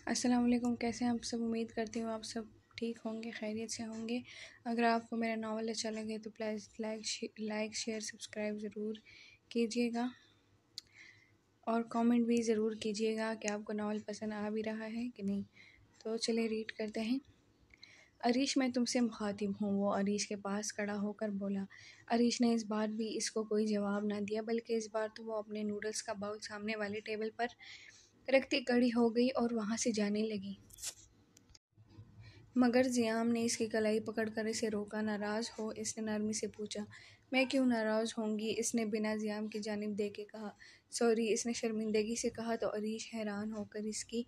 السلام علیکم، کیسے ہیں آپ سب؟ امید کرتی ہوں آپ سب ٹھیک ہوں گے، خیریت سے ہوں گے۔ اگر آپ کو میرا ناول اچھا لگے تو پلیز لائک شیئر سبسکرائب ضرور کیجیے گا، اور کامنٹ بھی ضرور کیجیے گا کہ آپ کو ناول پسند آ بھی رہا ہے کہ نہیں۔ تو چلے ریڈ کرتے ہیں۔ عریش، میں تم سے مخاطب ہوں، وہ عریش کے پاس کھڑا ہو کر بولا۔ عریش نے اس بار بھی اس کو کوئی جواب نہ دیا، بلکہ اس بار تو وہ اپنے نوڈلز کا باؤل سامنے والے ٹیبل پر رکھتی کھڑی ہو گئی اور وہاں سے جانے لگی۔ مگر زیام نے اس کی کلائی پکڑ کر اسے روکا۔ ناراض ہو؟ اس نے نرمی سے پوچھا۔ میں کیوں ناراض ہوں گی؟ اس نے بنا زیام کی جانب دیکھے کہا۔ سوری، اس نے شرمندگی سے کہا تو عریش حیران ہو کر اس کی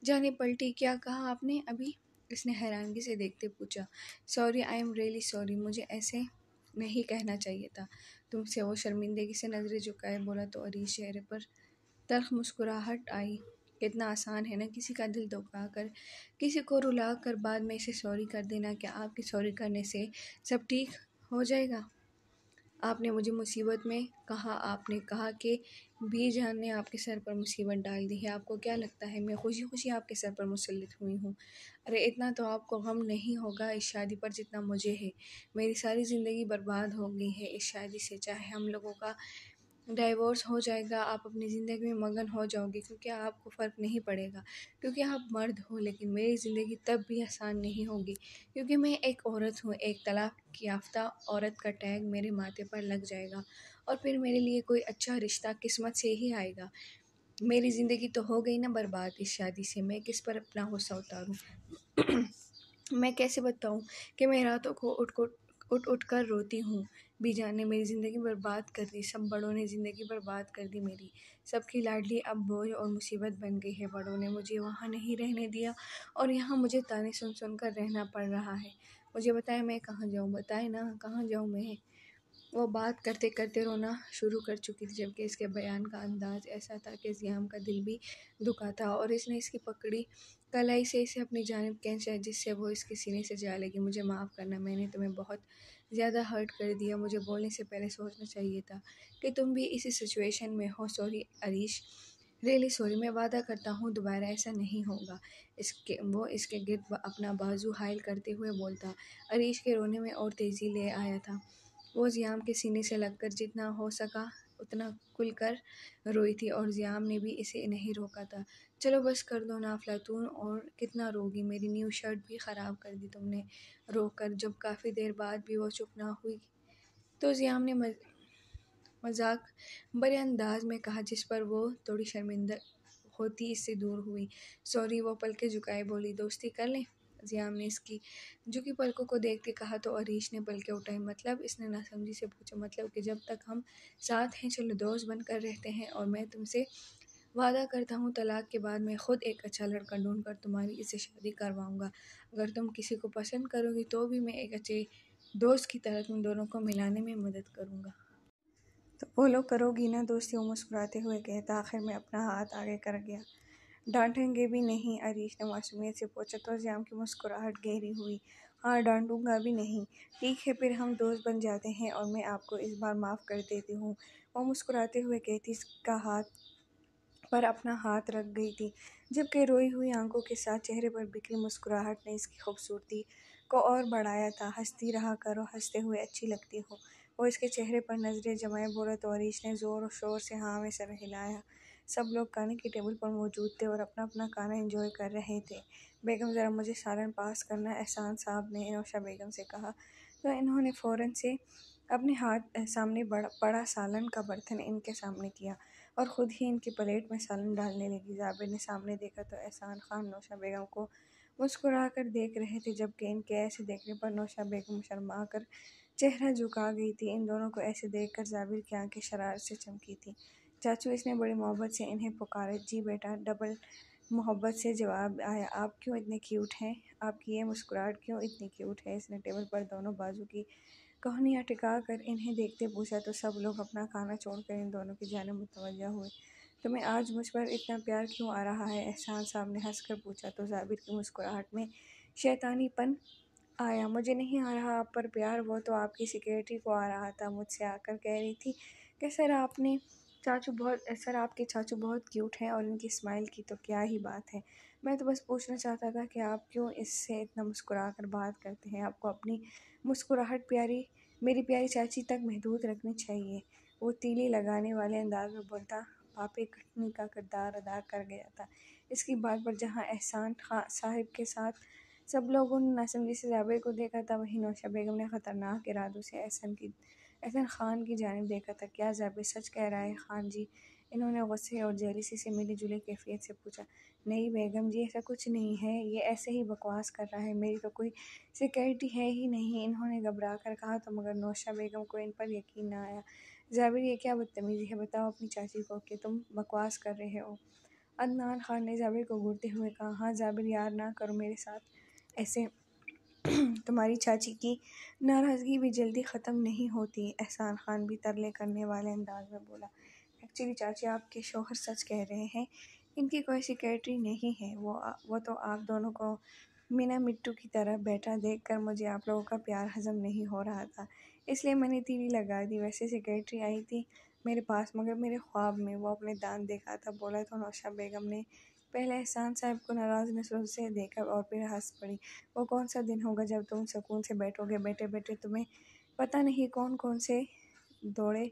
جانب پلٹی۔ کیا کہا آپ نے ابھی؟ اس نے حیرانگی سے دیکھتے پوچھا۔ Sorry, I am really sorry, مجھے ایسے نہیں کہنا چاہیے تھا تم سے، وہ شرمندگی سے نظریں جھکائے بولا تو عریش چہرے پر تلخ مسکراہٹ آئی۔ کتنا آسان ہے نا کسی کا دل دکھا کر، کسی کو رلا کر بعد میں اسے سوری کر دینا۔ کیا آپ کے سوری کرنے سے سب ٹھیک ہو جائے گا؟ آپ نے مجھے مصیبت میں کہا، آپ نے کہا کہ بی جان نے آپ کے سر پر مصیبت ڈال دی ہے۔ آپ کو کیا لگتا ہے میں خوشی خوشی آپ کے سر پر مسلط ہوئی ہوں؟ ارے اتنا تو آپ کو غم نہیں ہوگا اس شادی پر جتنا مجھے ہے۔ میری ساری زندگی برباد ہو گئی ہے اس شادی سے۔ چاہے ہم لوگوں کا ڈائیورس ہو جائے گا، آپ اپنی زندگی میں مگن ہو جاؤ گے، کیونکہ آپ کو فرق نہیں پڑے گا، کیونکہ آپ مرد ہو۔ لیکن میری زندگی تب بھی آسان نہیں ہوگی، کیونکہ میں ایک عورت ہوں۔ ایک طلاق یافتہ عورت کا ٹیگ میرے ماتھے پر لگ جائے گا، اور پھر میرے لیے کوئی اچھا رشتہ قسمت سے ہی آئے گا۔ میری زندگی تو ہو گئی نا برباد اس شادی سے۔ میں کس پر اپنا غصہ اتاروں؟ میں کیسے بتاؤں کہ میں راتوں کو اٹھ کر روتی ہوں؟ بی جان نے میری زندگی برباد کر دی، سب بڑوں نے زندگی برباد کر دی میری۔ سب کی لاڈلی اب بوجھ اور مصیبت بن گئی ہے۔ بڑوں نے مجھے وہاں نہیں رہنے دیا، اور یہاں مجھے تانے سن سن کر رہنا پڑ رہا ہے۔ مجھے بتائیں میں کہاں جاؤں؟ بتائیں نا کہاں جاؤں میں؟ وہ بات کرتے کرتے رونا شروع کر چکی تھی، جبکہ اس کے بیان کا انداز ایسا تھا کہ زیام کا دل بھی دکھا تھا، اور اس نے اس کی پکڑی کلائی سے اسے اپنی جانب کھینچا، جس سے وہ اس کے سینے سے جا لگی۔ مجھے معاف کرنا، میں نے تمہیں بہت زیادہ ہرٹ کر دیا۔ مجھے بولنے سے پہلے سوچنا چاہیے تھا کہ تم بھی اسی سچویشن میں ہو۔ سوری عریش، ریئلی سوری، میں وعدہ کرتا ہوں دوبارہ ایسا نہیں ہوگا۔ وہ اس کے گرد اپنا بازو حائل کرتے ہوئے بولتا۔ عریش کے رونے میں اور تیزی لے آیا تھا۔ وہ زیام کے سینے سے لگ کر جتنا ہو سکا اتنا کھل کر روئی تھی، اور زیام نے بھی اسے نہیں روکا تھا۔ چلو بس کر دو نا افلاطون، اور کتنا روگی؟ میری نیو شرٹ بھی خراب کر دی تم نے رو کر۔ جب کافی دیر بعد بھی وہ چپ نہ ہوئی تو زیام نے مذاق برے انداز میں کہا، جس پر وہ تھوڑی شرمندہ ہوتی اس سے دور ہوئی۔ سوری، وہ پلکیں جھکائے بولی۔ دوستی کر لیں؟ زیام نے اس کی جھکی پلکوں کو دیکھتے کہا تو عریش نے پلکیں اٹھائیں۔ مطلب؟ اس نے ناسمجھی سے پوچھا۔ مطلب کہ جب تک ہم ساتھ ہیں چلو دوست بن کر رہتے ہیں، اور میں تم سے وعدہ کرتا ہوں طلاق کے بعد میں خود ایک اچھا لڑکا ڈھونڈ کر تمہاری اس سے شادی کرواؤں گا۔ اگر تم کسی کو پسند کرو گی تو بھی میں ایک اچھے دوست کی طرح تم دونوں کو ملانے میں مدد کروں گا۔ تو بولو کرو گی نا دوستی؟ وہ مسکراتے ہوئے کہتا۔ آخر میں اپنا ہاتھ آگے کر گیا۔ ڈانٹیں گے بھی نہیں؟ عریش نے معصومیت سے پوچھا تو زیام کی مسکراہٹ گہری ہوئی۔ ہاں، ڈانٹوں گا بھی نہیں۔ ٹھیک ہے، پھر ہم دوست بن جاتے ہیں، اور میں آپ کو اس بار معاف کر دیتی ہوں، وہ مسکراتے ہوئے کہتی۔ اس کا ہاتھ پر اپنا ہاتھ رکھ گئی تھی، جبکہ روئی ہوئی آنکھوں کے ساتھ چہرے پر بکھری مسکراہٹ نے اس کی خوبصورتی کو اور بڑھایا تھا۔ ہنستی رہا کرو، ہنستے ہوئے اچھی لگتی ہو۔ وہ اس کے چہرے پر نظریں جمائے بولا تو عریش نے زور و شور سے ہاں میں سر ہلایا۔ سب لوگ کھانے کی ٹیبل پر موجود تھے اور اپنا اپنا کھانا انجوائے کر رہے تھے۔ بیگم ذرا مجھے سالن پاس کرنا، احسان صاحب نے نوشہ بیگم سے کہا تو انہوں نے فوراً سے اپنے ہاتھ سامنے پڑا سالن کا برتن ان کے سامنے کیا، اور خود ہی ان کی پلیٹ میں سالن ڈالنے لگی۔ زابر نے سامنے دیکھا تو احسان خان نوشہ بیگم کو مسکرا کر دیکھ رہے تھے، جبکہ ان کے ایسے دیکھنے پر نوشہ بیگم شرما کر چہرہ جھکا گئی تھی۔ ان دونوں کو ایسے دیکھ کر زابر کی آنکھیں شرارت سے چمکی تھیں۔ چاچو، اس نے بڑی محبت سے انہیں پکارا۔ جی بیٹا، ڈبل محبت سے جواب آیا۔ آپ کیوں اتنے کیوٹ ہیں؟ آپ کی یہ مسکراہٹ کیوں اتنی کیوٹ ہے؟ اس نے ٹیبل پر دونوں بازو کی کہنیاں ٹکا کر انہیں دیکھتے پوچھا تو سب لوگ اپنا کھانا چھوڑ کر ان دونوں کی جانب متوجہ ہوئے۔ تمہیں آج مجھ پر اتنا پیار کیوں آ رہا ہے؟ احسان صاحب نے ہنس کر پوچھا تو زابر کی مسکراہٹ میں شیطانی پن آیا۔ مجھے نہیں آ رہا آپ پر پیار، وہ تو آپ کی سیکریٹری کو آ رہا تھا، مجھ سے آ کر کہہ رہی تھی کہ سر آپ نے سر آپ کے چاچو بہت کیوٹ ہیں اور ان کی اسمائل کی تو کیا ہی بات ہے۔ میں تو بس پوچھنا چاہتا تھا کہ آپ کیوں اس سے اتنا مسکرا کر بات کرتے ہیں؟ آپ کو اپنی مسکراہٹ میری پیاری چاچی تک محدود رکھنی چاہیے۔ وہ تیلی لگانے والے انداز میں بولتا پاپے کٹنی کا کردار ادا کر گیا تھا۔ اس کی بات پر جہاں احسان صاحب کے ساتھ سب لوگوں نے ناسمجھی سے جابر کو دیکھا تھا، وہیں نوشہ بیگم نے خطرناک ارادوں سے احسن خان کی جانب دیکھا تھا۔ کیا جابر سچ کہہ رہا ہے خان جی؟ انہوں نے غصے اور جیلسی سے ملی جلی کیفیت سے پوچھا۔ نہیں بیگم جی، ایسا کچھ نہیں ہے، یہ ایسے ہی بکواس کر رہا ہے، میری تو کوئی سیکریٹری ہے ہی نہیں، انہوں نے گھبرا کر کہا تو مگر نوشہ بیگم کو ان پر یقین نہ آیا۔ جابر یہ کیا بدتمیزی ہے، بتاؤ اپنی چاچی کو کہ تم بکواس کر رہے ہو۔ عدنان خان نے جابر کو گھورتے ہوئے کہا۔ ہاں جابر یار، نہ کرو میرے ساتھ ایسے، تمہاری چاچی کی ناراضگی بھی جلدی ختم نہیں ہوتی۔ احسان خان بھی ترلے کرنے والے انداز میں بولا۔ ایکچولی چاچی، آپ کے شوہر سچ کہہ رہے ہیں، ان کی کوئی سیکریٹری نہیں ہے، وہ تو آپ دونوں کو مینا مٹو کی طرح بیٹھا دیکھ کر مجھے آپ لوگوں کا پیار ہضم نہیں ہو رہا تھا، اس لیے میں نے تیلی لگا دی۔ ویسے سیکریٹری آئی تھی میرے پاس، مگر میرے خواب میں وہ اپنے دانت دکھاتا بولا تو نوشہ بیگم نے پہلے احسان صاحب کو ناراض نظروں سے دیکھا اور پھر ہنس پڑی۔ وہ کون سا دن ہوگا جب تم سکون سے بیٹھو گے؟ بیٹھے بیٹھے تمہیں پتہ نہیں کون کون سے دوڑے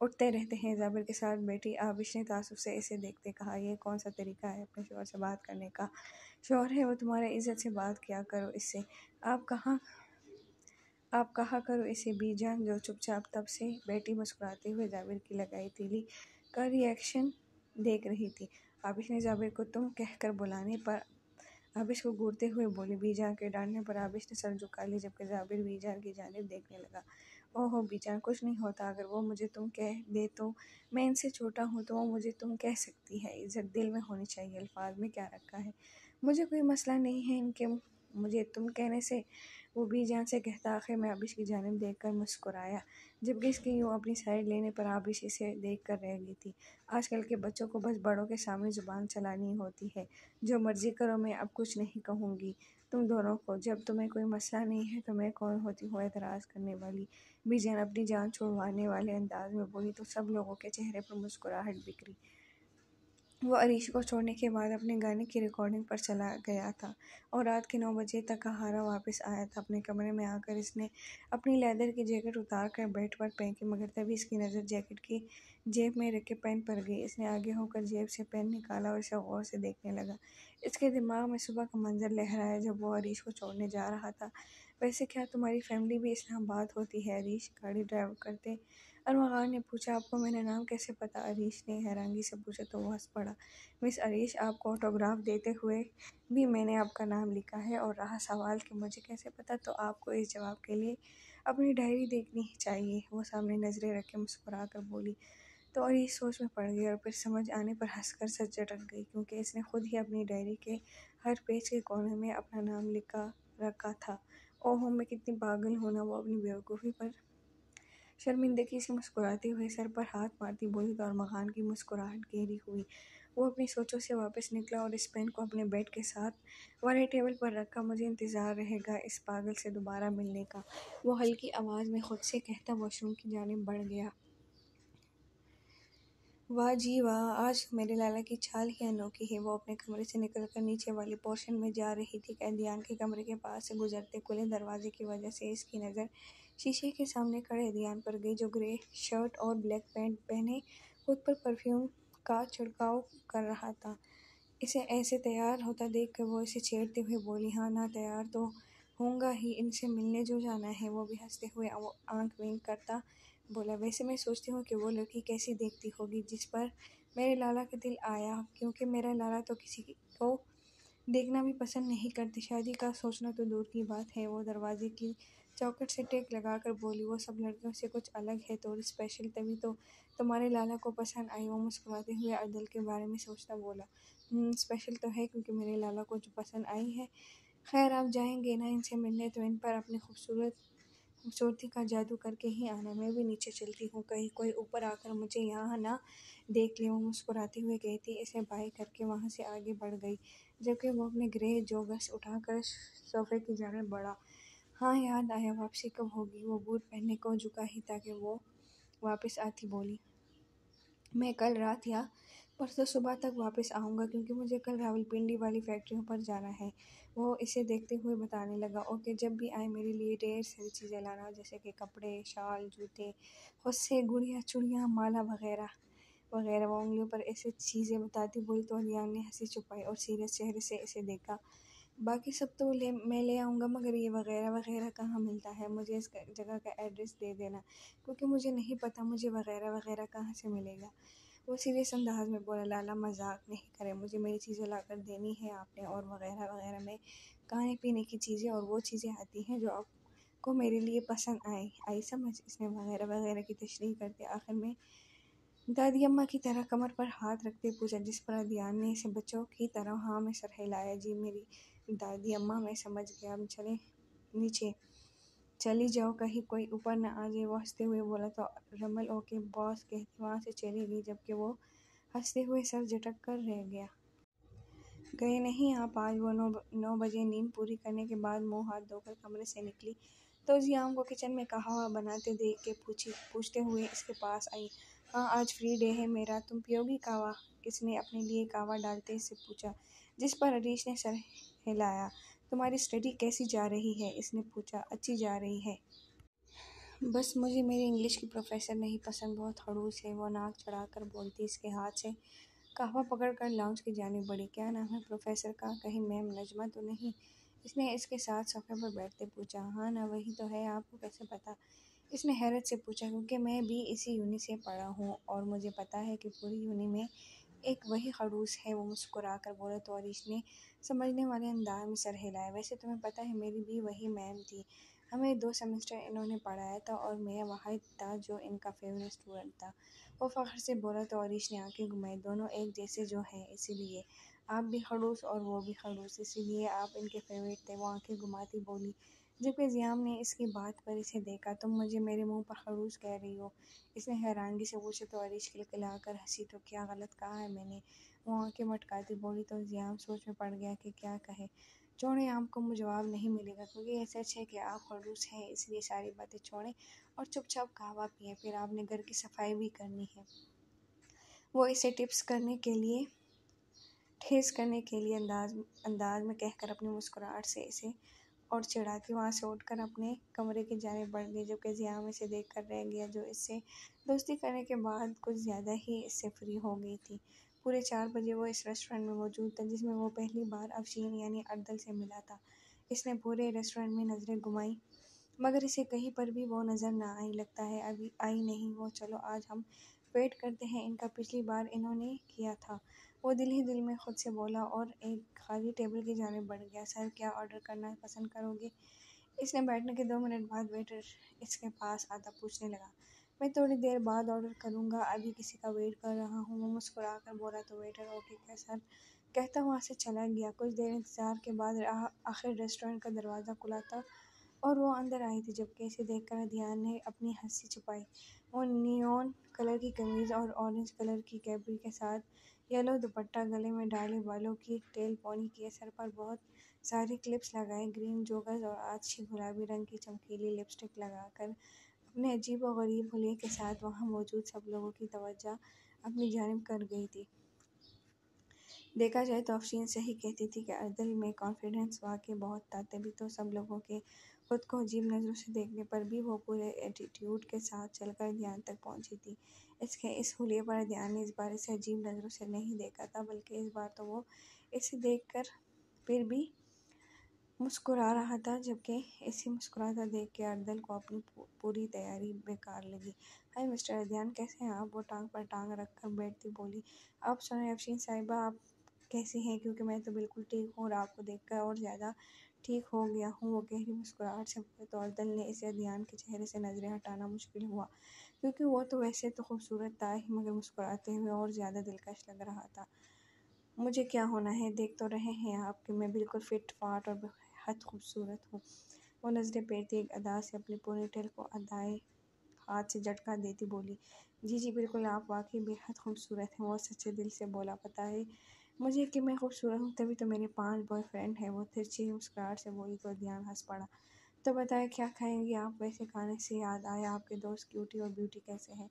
اٹھتے رہتے ہیں۔ جابر کے ساتھ بیٹھی آبش نے تعصب سے اسے دیکھتے کہا، یہ کون سا طریقہ ہے اپنے شوہر سے بات کرنے کا؟ شوہر ہے وہ تمہارا، عزت سے بات کیا کرو اس سے۔ آپ کہا کرو اسے بی جان، جو چپ چاپ تب سے بیٹی مسکراتے ہوئے جابر کی لگائی تیلی کا ری ایکشن دیکھ رہی تھی۔ آبش نے جابر کو تم کہہ کر بلانے پر آبش کو گھورتے ہوئے بولی۔ بی جان کے ڈانٹنے پر آبش نے سر جھکا لی، جبکہ جابر بی جان کی جانب دیکھنے لگا۔ اوہو بی جان، کچھ نہیں ہوتا، اگر وہ مجھے تم کہہ دے تو میں ان سے چھوٹا ہوں تو وہ مجھے تم کہہ سکتی ہے، عزت دل میں ہونی چاہیے، الفاظ میں کیا رکھا ہے۔ مجھے کوئی مسئلہ نہیں ہے ان کے مجھے تم کہنے سے، وہ بی جان سے کہتا۔ آخر میں آبش کی جانب دیکھ کر مسکرایا، جبکہ اس کے یوں اپنی سائڈ لینے پر آبش اسے دیکھ کر رہ گئی تھی۔ آج کل کے بچوں کو بس بڑوں کے سامنے زبان چلانی ہوتی ہے، جو مرضی کرو، میں اب کچھ نہیں کہوں گی تم دونوں کو، جب تمہیں کوئی مسئلہ نہیں ہے تو میں کون ہوتی ہوں اعتراض کرنے والی؟ بی جان اپنی جان چھڑوانے والے انداز میں بولی تو سب لوگوں کے چہرے پر مسکراہٹ بکھری۔ وہ عریش کو چھوڑنے کے بعد اپنے گانے کی ریکارڈنگ پر چلا گیا تھا اور رات کے 9 بجے تک کہارا واپس آیا تھا۔ اپنے کمرے میں آ کر اس نے اپنی لیدر کی جیکٹ اتار کر بیڈ پر پھینکی، مگر تبھی اس کی نظر جیکٹ کی جیب میں رکھے پین پر گئی۔ اس نے آگے ہو کر جیب سے پین نکالا اور اسے غور سے دیکھنے لگا۔ اس کے دماغ میں صبح کا منظر لہرایا جب وہ عریش کو چھوڑنے جا رہا تھا۔ ویسے کیا تمہاری فیملی بھی اسلام آباد ہوتی ہے عریش؟ گاڑی ڈرائیو کرتے ارمغان نے پوچھا۔ آپ کو میرا نام کیسے پتا؟ عریش نے حیرانگی سے پوچھا تو وہ ہنس پڑا۔ مس عریش، آپ کو آٹوگراف دیتے ہوئے بھی میں نے آپ کا نام لکھا ہے، اور رہا سوال کہ مجھے کیسے پتا، تو آپ کو اس جواب کے لیے اپنی ڈائری دیکھنی چاہیے، وہ سامنے نظریں رکھے مسکرا کر بولی۔ تو عریش سوچ میں پڑ گئی اور پھر سمجھ آنے پر ہنس کر سر جھٹک گئی، کیونکہ اس نے خود ہی اپنی ڈائری کے ہر پیج کے کونے میں اپنا نام لکھا رکھا تھا۔ اوہو میں کتنی پاگل ہوں نا! وہ اپنی بیوقوفی پر شرمندگی سے مسکراتے ہوئے سر پر ہاتھ مارتی بولی تو ارمغان کی مسکراہٹ گہری ہوئی۔ وہ اپنی سوچوں سے واپس نکلا اور اس پین کو اپنے بیڈ کے ساتھ والے ٹیبل پر رکھا۔ مجھے انتظار رہے گا اس پاگل سے دوبارہ ملنے کا، وہ ہلکی آواز میں خود سے کہتا واش روم کی جانب بڑھ گیا۔ واہ جی واہ، آج میرے لالا کی چال ہی انوکھی ہے۔ وہ اپنے کمرے سے نکل کر نیچے والے پورشن میں جا رہی تھی کہ عدیان کے کمرے کے پاس سے گزرتے کھلے دروازے کی وجہ سے اس کی نظر شیشے کے سامنے کھڑے عدیان پر گئی، جو گرے شرٹ اور بلیک پینٹ پہنے خود پر پرفیوم کا چھڑکاؤ کر رہا تھا۔ اسے ایسے تیار ہوتا دیکھ کر وہ اسے چھیڑتے ہوئے بولی، ہاں نا تیار تو ہوں گا ہی، ان سے ملنے جو جانا ہے۔ وہ بھی ہنستے ہوئے آنکھ ونک کرتا بولا، ویسے میں سوچتی ہوں کہ وہ لڑکی کیسی دیکھتی ہوگی جس پر میرے لالا کا دل آیا، کیونکہ میرا لالا تو کسی کو دیکھنا بھی پسند نہیں کرتے، شادی کا سوچنا تو دور کی بات ہے۔ وہ دروازے کی چوکھٹ سے ٹیک لگا کر بولی، وہ سب لڑکیوں سے کچھ الگ ہے، تھوڑی اسپیشل، تبھی تو تمہارے لالا کو پسند آئی۔ وہ مسکراتے ہوئے عدل کے بارے میں سوچتا بولا، اسپیشل تو ہے کیونکہ میرے لالا کو جو پسند آئی ہے۔ خیر آپ جائیں گے نا ان سے ملنے تو ان پر اپنی خوبصورتی کا جادو کر کے ہی آنا، میں بھی نیچے چلتی ہوں، کہیں کوئی اوپر آ کر مجھے یہاں نہ دیکھ لے۔ وہ مسکراتے ہوئے کہتی اسے بائے کر کے وہاں سے آگے بڑھ گئی، جبکہ وہ اپنے گرے جوگرس اٹھا کر صوفے کی جانب بڑھا۔ ہاں یاد آیا، واپسی کب ہوگی؟ وہ بوٹ پہننے کو جھکا ہی تھا کہ وہ واپس آتی بولی، میں کل رات یا پرسوں صبح تک واپس آؤں گا کیونکہ مجھے کل راولپنڈی والی فیکٹریوں پر جانا ہے۔ وہ اسے دیکھتے ہوئے بتانے لگا، اوکے، جب بھی آئے میرے لیے ڈھیر ساری چیزیں لانا، جیسے کہ کپڑے، شال، جوتے، حصے، گڑیا، چوڑیاں، مالا وغیرہ وغیرہ۔ وہ انگلیوں پر ایسے چیزیں بتاتی بولی تو علیان نے ہنسی چھپائی اور سیریس چہرے سے اسے دیکھا۔ باقی سب تو میں لے آؤں گا، مگر یہ وغیرہ وغیرہ کہاں ملتا ہے؟ مجھے اس جگہ کا ایڈریس دے دینا کیونکہ مجھے نہیں پتہ مجھے وغیرہ وغیرہ کہاں سے ملے گا۔ وہ سیریس انداز میں بولا، لالا مذاق نہیں کرے، مجھے میری چیزیں لا کر دینی ہے آپ نے، اور وغیرہ وغیرہ میں کھانے پینے کی چیزیں اور وہ چیزیں آتی ہیں جو آپ کو میرے لیے پسند آئی سمجھ؟ اس نے وغیرہ وغیرہ کی تشریح کرتے آخر میں دادی اماں کی طرح کمر پر ہاتھ رکھتے پوچھا، جس پر عدیان نے اسے بچوں کی طرح ہاں میں سر ہلایا۔ جی میری دادی اماں، میں سمجھ گیا، اب چلیں نیچے، چلی جاؤ کہیں کوئی اوپر نہ آ جائے۔ وہ ہنستے ہوئے بولا تو رمل اوکے باس کہتی وہاں سے چلی گئی، جبکہ وہ ہنستے ہوئے سر جھٹک کر رہ گیا۔ گئے نہیں آپ آج؟ وہ 9 بجے نیند پوری کرنے کے بعد منہ ہاتھ دھو کر کمرے سے نکلی تو زیام کو کچن میں قہوہ بناتے دیکھ کے پوچھتے ہوئے اس کے پاس آئی، ہاں آج فری ڈے ہے میرا، تم پیو گی قہوہ؟ اس نے اپنے لیے قہوہ ڈالتے سے پوچھا، جس پر عریش نے سر ہلایا۔ تمہاری اسٹڈی کیسی جا رہی ہے؟ اس نے پوچھا۔ اچھی جا رہی ہے، بس مجھے میری انگلش کی پروفیسر نہیں پسند، بہت خڑوس ہے، وہ ناک چڑھا کر بولتی اس کے ہاتھ سے قہوہ پکڑ کر لاؤنج کی جانب بڑھی۔ کیا نام ہے پروفیسر کا؟ کہیں میم نجمہ تو نہیں؟ اس نے اس کے ساتھ صوفے پر بیٹھتے پوچھا۔ ہاں نا، وہی تو ہے، آپ کو کیسے پتہ؟ اس نے حیرت سے پوچھا، کیونکہ میں بھی اسی یونی سے پڑھا ہوں اور مجھے پتہ ہے کہ پوری یونی میں ایک وہی خڑوس ہے۔ وہ مسکرا کر بولا تو عریش نے سمجھنے والے انداز میں سر ہلایا۔ ویسے تمہیں پتہ ہے میری بھی وہی میم تھی، ہمیں 2 سیمسٹر انہوں نے پڑھایا تھا اور میں واحد تھا جو ان کا فیوریٹ اسٹوڈنٹ تھا۔ وہ فخر سے بولا تو عریش نے آنکھیں گھمائی، دونوں ایک جیسے جو ہیں، اسی لیے آپ بھی خڑوس اور وہ بھی خڑوس، اسی لیے آپ ان کے فیوریٹ تھے۔ وہ آنکھیں گھماتی بولی، جبکہ زیام نے اس کی بات پر اسے دیکھا۔ تم مجھے میرے منہ پر خڑوس کہہ رہی ہو؟ اس نے حیرانگی سے پوچھا تو عریش کلکلا کر ہنسی، تو کیا غلط کہا ہے میں نے؟ وہ آنکھیں مٹکاتی بولی تو زیام سوچ میں پڑ گیا کہ کیا کہے۔ چھوڑیں، آپ کو جواب نہیں ملے گا کیونکہ یہ سچ ہے کہ آپ خڑوس ہیں، اس لیے ساری باتیں چھوڑیں اور چپ چاپ قہوہ پئیں، پھر آپ نے گھر کی صفائی بھی کرنی ہے۔ وہ اسے ٹھیس کرنے کے لیے انداز میں کہہ کر اپنی مسکراہٹ سے اسے اور چڑھاتی وہاں سے اٹھ کر اپنے کمرے کی جانب بڑھ گئی، جبکہ زیام اسے دیکھ کر رہ گیا، جو اس سے دوستی کرنے کے بعد کچھ زیادہ ہی اس سے فری ہو گئی تھی۔ پورے 4 بجے وہ اس ریسٹورنٹ میں موجود تھا جس میں وہ پہلی بار افشین یعنی اردل سے ملا تھا۔ اس نے پورے ریسٹورنٹ میں نظریں گھمائیں مگر اسے کہیں پر بھی وہ نظر نہ آئی، لگتا ہے ابھی آئی نہیں وہ، چلو آج ہم ویٹ کرتے ہیں ان کا، پچھلی بار انہوں نے کیا تھا۔ وہ دل ہی دل میں خود سے بولا اور ایک خالی ٹیبل کی جانب بڑھ گیا۔ سر، کیا آرڈر کرنا پسند کرو گے؟ اس نے بیٹھنے کے 2 منٹ بعد ویٹر اس کے پاس آتا پوچھنے لگا۔ میں تھوڑی دیر بعد آرڈر کروں گا، ابھی کسی کا ویٹ کر رہا ہوں۔ وہ مسکرا کر بولا تو ویٹر اوکے کیا سر کہتا وہاں سے چلا گیا۔ کچھ دیر انتظار کے بعد آخر ریسٹورنٹ کا دروازہ کھلا تھا اور وہ اندر آئی تھی، جبکہ اسے دیکھ کر عدیان نے اپنی ہنسی چھپائی۔ وہ نیون کلر کی قمیض اور اورنج کلر کی کیپری کے ساتھ یلو دوپٹہ گلے میں ڈالے، بالوں کی ٹیل پونی کیے، سر پر بہت ساری کلپس لگائے، گرین جوگرز اور اچھی گلابی رنگ کی چمکیلی لپسٹک لگا کر اپنے عجیب و غریب حلیے کے ساتھ وہاں موجود سب لوگوں کی توجہ اپنی جانب کر گئی تھی۔ دیکھا جائے تو افشین صحیح کہتی تھی کہ اردل میں کانفیڈنس واقعی بہت تھا، تبھی تو سب لوگوں کے خود کو عجیب نظروں سے دیکھنے پر بھی وہ پورے ایٹیٹیوڈ کے ساتھ چل کر عدیان تک پہنچی تھی۔ اس کے اس حلیے پر عدیان نے اس بار اسے عجیب نظروں سے نہیں دیکھا تھا، بلکہ اس بار تو وہ اسے دیکھ کر پھر بھی مسکرا رہا تھا، جبکہ اسے مسکراتا دیکھ کے اردل کو اپنی پوری تیاری بیکار لگی۔ ہائے مسٹر عدیان، کیسے ہیں آپ؟ وہ ٹانگ پر ٹانگ رکھ کر بیٹھتی بولی۔ آپ سنائیں افشین صاحبہ، آپ کیسی ہیں؟ کیونکہ میں تو بالکل ٹھیک ہوں اور آپ کو دیکھ کر اور زیادہ ٹھیک ہو گیا ہوں۔ وہ گہری مسکراہٹ سے بولے تو اردل نے اسے عدیان کے چہرے سے نظریں ہٹانا مشکل ہوا، کیونکہ وہ تو ویسے تو خوبصورت تھا ہی مگر مسکراتے ہوئے اور زیادہ دلکش لگ رہا تھا۔ مجھے کیا ہونا ہے، دیکھ تو رہے ہیں آپ کہ میں بالکل فٹ فاٹ اور بے حد خوبصورت ہوں۔ وہ نظریں پھیرتی ایک ادا سے اپنی پونی ٹیل کو ادائے ہاتھ سے جھٹکا دیتی بولی، جی جی بالکل، آپ واقعی بے حد خوبصورت ہیں۔ وہ سچے دل سے بولا، پتہ ہے مجھے کہ میں خوبصورت ہوں، تبھی تو میرے 5 بوائے فرینڈ ہیں۔ وہ ترچھی مسکراہٹ سے بولی تو عدیان ہنس پڑا۔ تو بتائیں کیا کھائیں گی آپ؟ ویسے کھانے سے یاد آیا، آپ کے دوست کیوٹی اور بیوٹی کیسے ہیں؟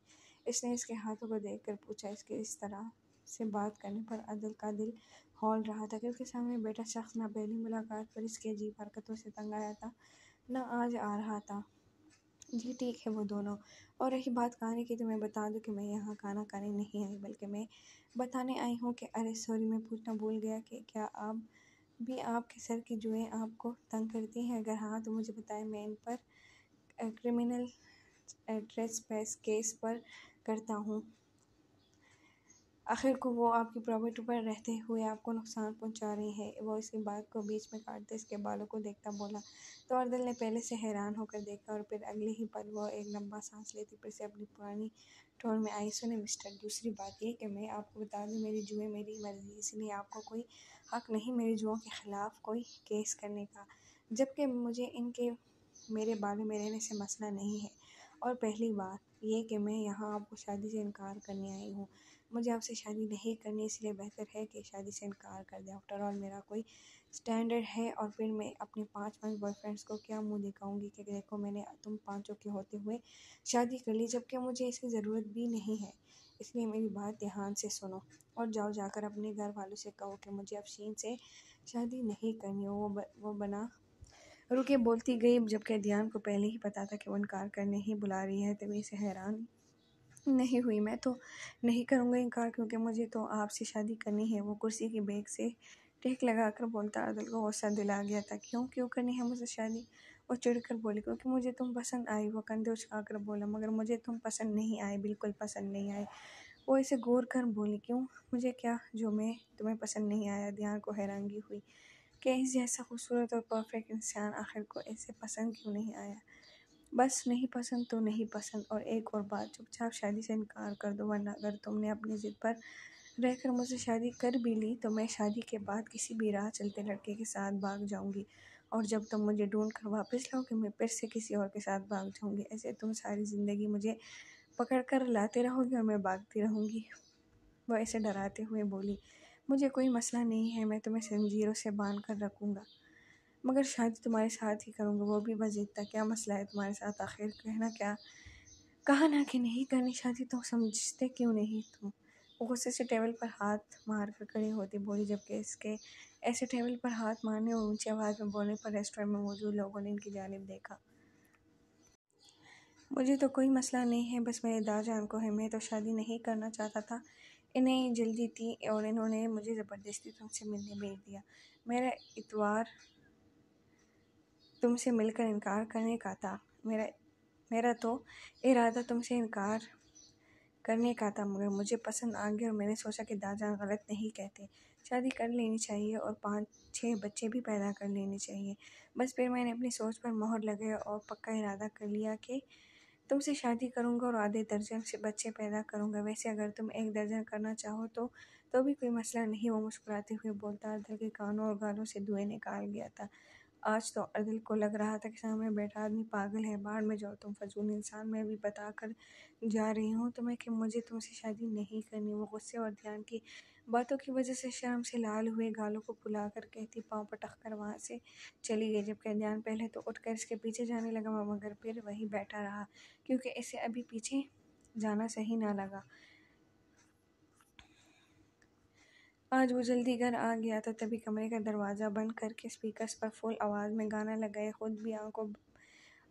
اس نے اس کے ہاتھوں کو دیکھ کر پوچھا۔ اس کے اس طرح سے بات کرنے پر عادل کا دل ہول رہا تھا، کیونکہ سامنے بیٹھا شخص نہ پہلی ملاقات پر اس کی عجیب حرکتوں سے تنگ آیا تھا، نہ آج آ رہا تھا۔ جی ٹھیک ہے وہ دونوں، اور رہی بات کھانے کی تو میں بتا دوں کہ میں یہاں کھانا کھانے نہیں آئی، بلکہ میں بتانے آئی ہوں کہ ارے سوری، میں پوچھنا بھول گیا کہ کیا آپ بھی آپ کے سر کی جوئیں آپ کو تنگ کرتی ہیں؟ اگر ہاں تو مجھے بتائیں، میں ان پر کرمنل ٹریسپیس کیس پر کرتا ہوں۔ آخر کو وہ آپ کی پراپرٹی پر رہتے ہوئے آپ کو نقصان پہنچا رہی ہیں۔ وہ اس کی بات کو بیچ میں کاٹتے اس کے بالوں کو دیکھتا بولا۔ تو عادل نے پہلے سے حیران ہو کر دیکھا اور پھر اگلے ہی پل وہ ایک لمبا سانس لیتی پھر سے اپنی پرانی ٹون میں آئی۔ سنیں مسٹر، دوسری بات یہ کہ میں آپ کو بتا دوں، میری جوئیں میری مرضی، اس لیے آپ کو کوئی حق نہیں میری جوؤں کے خلاف کوئی کیس کرنے کا، جبکہ مجھے ان کے میرے بالوں میں رہنے سے مسئلہ نہیں ہے۔ اور پہلی بات یہ کہ میں یہاں آپ کو شادی سے انکار کرنے آئی ہوں۔ مجھے آپ سے شادی نہیں کرنی، اس لیے بہتر ہے کہ شادی سے انکار کر دیں۔ آفٹر آل میرا کوئی سٹینڈرڈ ہے، اور پھر میں اپنے 5 بوائے فرینڈز کو کیا منہ دکھاؤں گی کہ دیکھو میں نے تم 5 کے ہوتے ہوئے شادی کر لی، جبکہ مجھے اس کی ضرورت بھی نہیں ہے۔ اس لیے میری بات دھیان سے سنو اور جاؤ جا کر اپنے گھر والوں سے کہو کہ مجھے افشین سے شادی نہیں کرنی۔ وہ بنا رکے بولتی گئی، جبکہ دیان کو پہلے ہی پتا تھا کہ وہ انکار کرنے ہی بلا رہی ہے۔ تبھی سے حیران نہیں ہوئی، میں تو نہیں کروں گا انکار، کیونکہ مجھے تو آپ سے شادی کرنی ہے۔ وہ کرسی کی بیک سے ٹیک لگا کر بولتا۔ عادل کو غصہ دل آ گیا تھا۔ کیوں کرنی ہے مجھے شادی؟ وہ چڑھ کر بولی، کیونکہ مجھے تم پسند آئی۔ وہ کندھے اچکا کر بولا، مگر مجھے تم پسند نہیں آئے، بالکل پسند نہیں آئے۔ وہ اسے غور کر بولی، کیوں؟ مجھے کیا جو میں تمہیں پسند نہیں آیا؟ دیان کو حیرانگی ہوئی کہ اس جیسا خوبصورت اور پرفیکٹ انسان آخر کو اسے پسند کیوں نہیں آیا۔ بس نہیں پسند تو نہیں پسند۔ اور ایک اور بات، چپ چاپ شادی سے انکار کر دو، ورنہ اگر تم نے اپنی ضد پر رہ کر مجھ سے شادی کر بھی لی تو میں شادی کے بعد کسی بھی راہ چلتے لڑکے کے ساتھ بھاگ جاؤں گی، اور جب تم مجھے ڈھونڈ کر واپس لاؤ گے میں پھر سے کسی اور کے ساتھ بھاگ جاؤں گی۔ ایسے تم ساری زندگی مجھے پکڑ کر لاتے رہو گے اور میں بھاگتی رہوں گی۔ وہ اسے ڈراتے ہوئے بولی، مجھے کوئی مسئلہ نہیں ہے، میں تمہیں زنجیروں سے باندھ کر رکھوں گا، مگر شادی تمہارے ساتھ ہی کروں گا، وہ بھی بضد۔ کیا مسئلہ ہے تمہارے ساتھ؟ آخر کہا نا کہ نہیں کرنی شادی، تو سمجھتے کیوں نہیں تم؟ وہ غصے سے ٹیبل پر ہاتھ مار کر کھڑی ہوتی بولی، جبکہ اس کے ایسے ٹیبل پر ہاتھ مارنے اور اونچی آواز میں بولنے پر ریسٹورینٹ میں موجود لوگوں نے ان کی جانب دیکھا۔ مجھے تو کوئی مسئلہ نہیں ہے، بس میرے دادا کو ہے، میں تو شادی نہیں کرنا چاہتا تھا، انہیں جلدی تھی اور انہوں نے مجھے زبردستی تم سے ملنے بھیج دیا۔ تم سے مل کر انکار کرنے کا تھا، میرا تو ارادہ تم سے انکار کرنے کا تھا، مگر مجھے پسند آ گیا اور میں نے سوچا کہ دادا غلط نہیں کہتے، شادی کر لینی چاہیے اور 5-6 بچے بھی پیدا کر لینے چاہیے۔ بس پھر میں نے اپنی سوچ پر مہر لگائی اور پکا ارادہ کر لیا کہ تم سے شادی کروں گا اور آدھے درجن سے بچے پیدا کروں گا۔ ویسے اگر تم 1 درجن کرنا چاہو تو بھی کوئی مسئلہ نہیں، وہ مسکراتے ہوئے بولتا۔ عادل کے کانوں اور گالوں سے دھوئیں نکال گیا تھا۔ آج تو عادل کو لگ رہا تھا کہ سامنے بیٹھا آدمی پاگل ہے۔ باہر میں جاؤ تم فضول انسان، میں بھی بتا کر جا رہی ہوں تمہیں کہ مجھے تم سے شادی نہیں کرنی۔ وہ غصے اور دھیان کی باتوں کی وجہ سے شرم سے لال ہوئے گالوں کو پھلا کر کہتی پاؤں پٹک کر وہاں سے چلی گئی، جبکہ دھیان پہلے تو اٹھ کر اس کے پیچھے جانے لگا، مگر پھر وہیں بیٹھا رہا، کیونکہ اسے ابھی پیچھے جانا صحیح نہ لگا۔ آج وہ جلدی گھر آ گیا تھا، تبھی کمرے کا دروازہ بند کر کے اسپیکرز پر فل آواز میں گانا لگائے خود بھی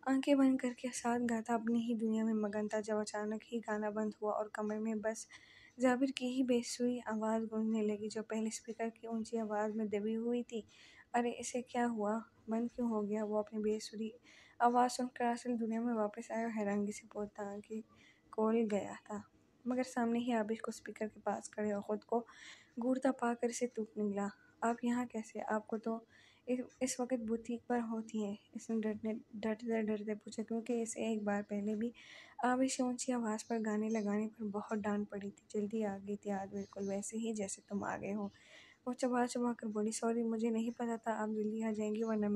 آنکھیں بند کر کے ساتھ گاتا اپنی ہی دنیا میں مگن تھا، جب اچانک ہی گانا بند ہوا اور کمرے میں بس جابر کی ہی بے سری آواز گونجنے لگی، جو پہلے اسپیکر کی اونچی آواز میں دبی ہوئی تھی۔ ارے اسے کیا ہوا؟ بند کیوں ہو گیا؟ وہ اپنی بے سری آواز سن کر اصل دنیا میں واپس آیا اور حیرانگی سے بولتا، آنکھیں کھول گیا تھا، مگر سامنے ہی عابد کو اسپیکر کے پاس کھڑے اور خود کو گھورتا پا کر اسے ٹوک نکلا۔ آپ یہاں کیسے؟ آپ کو تو اس وقت بوتیک پر ہوتی ہیں، اس نے ڈرتے ڈرتے پوچھا، کیونکہ اسے ایک بار پہلے بھی عابد سے اونچی آواز پر گانے لگانے پر بہت ڈانٹ پڑی تھی۔ جلدی آ گئی تھی آج، بالکل ویسے ہی جیسے تم آ گئے ہو۔ وہ چبا چبا کر بولی، سوری، مجھے نہیں پتا تھا آپ جلدی آ جائیں گی، ورنہ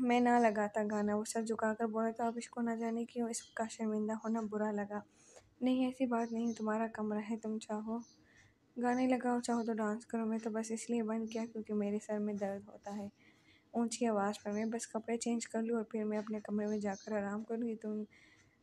میں نہ لگاتا گانا۔ وہ سر جھکا کر بولا، تو عابد کو نہ جانے کیوں اس کا شرمندہ ہونا برا لگا۔ نہیں ایسی بات نہیں، تمہارا کمرہ ہے، تم چاہو گانے لگاؤ، چاہو تو ڈانس کرو، میں تو بس اس لیے بند کیا کیونکہ میرے سر میں درد ہوتا ہے اونچی آواز پر۔ میں بس کپڑے چینج کر لوں اور پھر میں اپنے کمرے میں جا کر آرام کروں گی،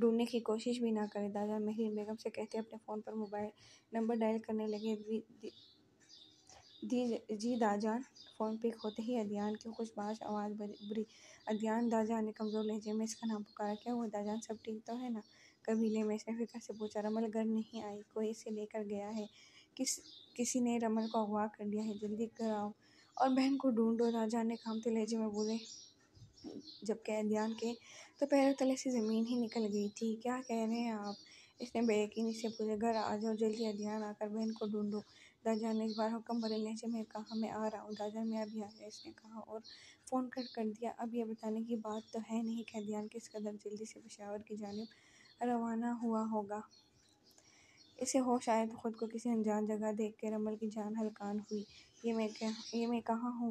ڈھونڈنے کی کوشش بھی نہ کرے۔ داجان مہرین بیگم سے کہتے اپنے فون پر موبائل نمبر ڈائل کرنے لگے۔ جی داجان۔ فون پک ہوتے ہی عدنان کی خوشباش آواز بھری، عدنان۔ داجان نے کمزور لہجے میں اس کا نام پکارا۔ کیا ہوا داجان، سب ٹھیک تو ہے نا؟ قبیلے میں، اس نے فکر سے پوچھا۔ رمل گھر نہیں آئی، کوئی اسے لے کر گیا ہے، کسی نے رمل کو اغوا کر لیا ہے، جلدی گھر آؤ اور بہن کو ڈھونڈو، داجان نے کانپتے لہجے میں بولے، جبکہ عدنان کے تو پیروں تلے سے زمین ہی نکل گئی تھی۔ کیا کہہ رہے ہیں آپ؟ اس نے بے یقینی سے پوچھا۔ گھر آ جاؤ جلدی، عدنان آ کر بہن کو ڈھونڈو، داجان نے اس بار حکم بھرے لہجے میں کہا۔ میں آ رہا ہوں داجان، میں ابھی آ گیا، اس نے کہا اور فون کٹ کر دیا۔ اب یہ بتانے کی بات تو ہے نہیں کہ عدنان کس قدر جلدی سے پشاور کی جانب روانہ ہوا ہوگا۔ اسے ہوش آیا تو خود کو کسی انجان جگہ دیکھ کے رمل کی جان ہلکان ہوئی۔ یہ میں کہاں ہوں؟